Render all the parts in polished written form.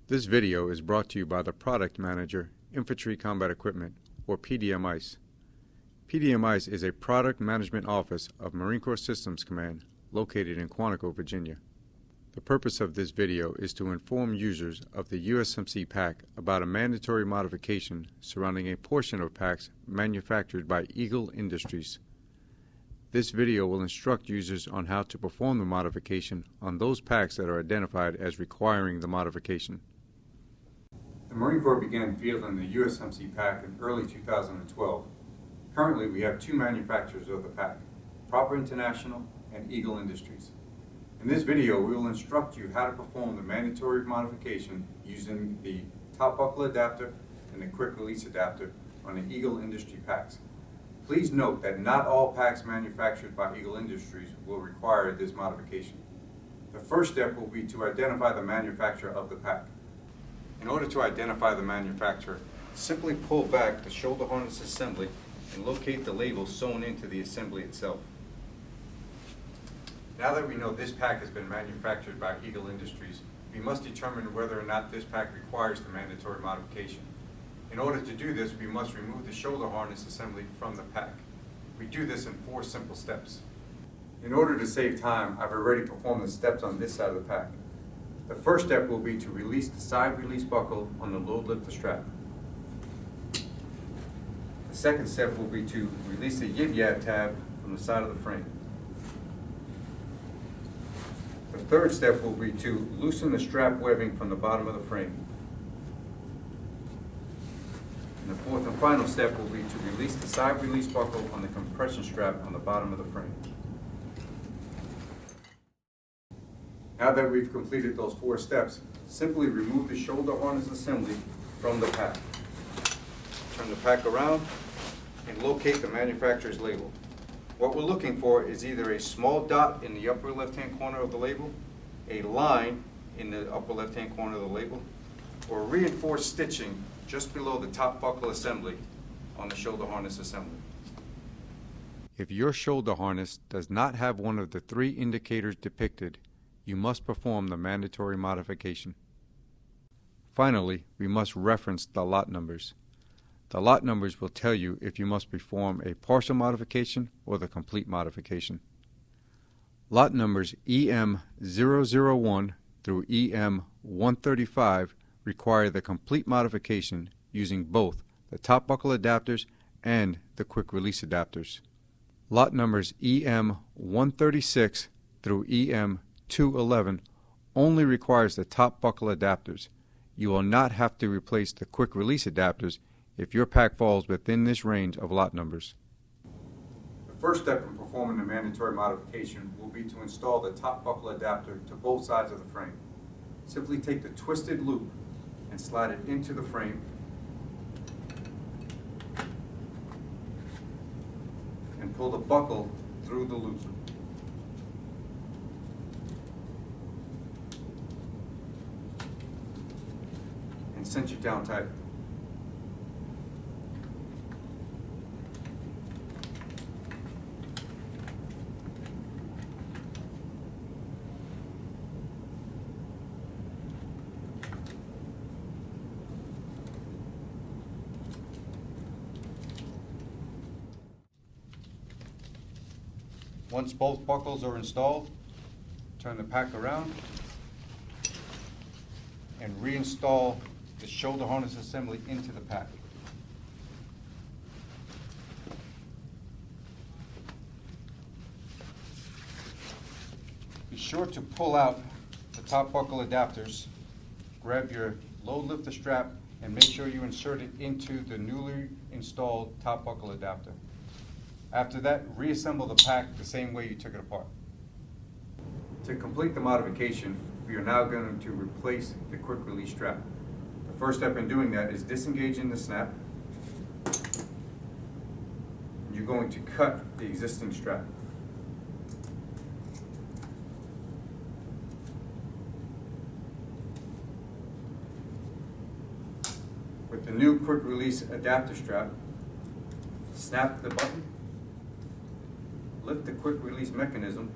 This video is brought to you by the Product Manager, Infantry Combat Equipment, or PDMICE. PDMICE is a product management office of Marine Corps Systems Command located in Quantico, Virginia. The purpose of this video is to inform users of the USMC Pack about a mandatory modification surrounding a portion of packs manufactured by Eagle Industries. This video will instruct users on how to perform the modification on those packs that are identified as requiring the modification. The Marine Corps began fielding the USMC Pack in early 2012. Currently, we have two manufacturers of the pack, Proper International and Eagle Industries. In this video, we will instruct you how to perform the mandatory modification using the top buckle adapter and the quick release adapter on the Eagle Industry packs. Please note that not all packs manufactured by Eagle Industries will require this modification. The first step will be to identify the manufacturer of the pack. In order to identify the manufacturer, simply pull back the shoulder harness assembly and locate the label sewn into the assembly itself. Now that we know this pack has been manufactured by Eagle Industries, we must determine whether or not this pack requires the mandatory modification. In order to do this, we must remove the shoulder harness assembly from the pack. We do this in 4 simple steps. In order to save time, I've already performed the steps on this side of the pack. The first step will be to release the side release buckle on the load lifter strap. The second step will be to release the yib-yab tab from the side of the frame. The third step will be to loosen the strap webbing from the bottom of the frame. And the fourth and final step will be to release the side release buckle on the compression strap on the bottom of the frame. Now that we've completed those 4 steps, simply remove the shoulder harness assembly from the pack. Turn the pack around and locate the manufacturer's label. What we're looking for is either a small dot in the upper left-hand corner of the label, a line in the upper left-hand corner of the label, or reinforced stitching just below the top buckle assembly on the shoulder harness assembly. If your shoulder harness does not have one of the 3 indicators depicted, you must perform the mandatory modification. Finally, we must reference the lot numbers. The lot numbers will tell you if you must perform a partial modification or the complete modification. Lot numbers EM001 through EM135 require the complete modification using both the top buckle adapters and the quick release adapters. Lot numbers EM136 through EM211 only requires the top buckle adapters. You will not have to replace the quick release adapters if your pack falls within this range of lot numbers. The first step in performing the mandatory modification will be to install the top buckle adapter to both sides of the frame. Simply take the twisted loop and slide it into the frame and pull the buckle through the loop. And cinch it down tight. Once both buckles are installed, turn the pack around and reinstall the shoulder harness assembly into the pack. Be sure to pull out the top buckle adapters, grab your load lifter strap, and make sure you insert it into the newly installed top buckle adapter. After that, reassemble the pack the same way you took it apart. To complete the modification, we are now going to replace the quick release strap. The first step in doing that is disengaging the snap. You're going to cut the existing strap. With the new quick release adapter strap, snap the button, lift the quick release mechanism,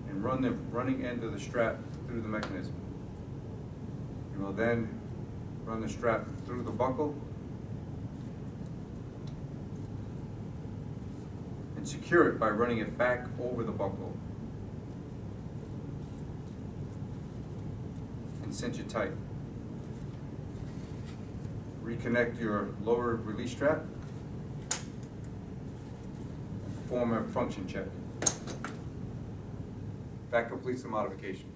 and run the running end of the strap through the mechanism. You will then Run the strap through the buckle and secure it by running it back over the buckle and cinch it tight. Reconnect your lower release strap. Perform a function check. That completes the modification.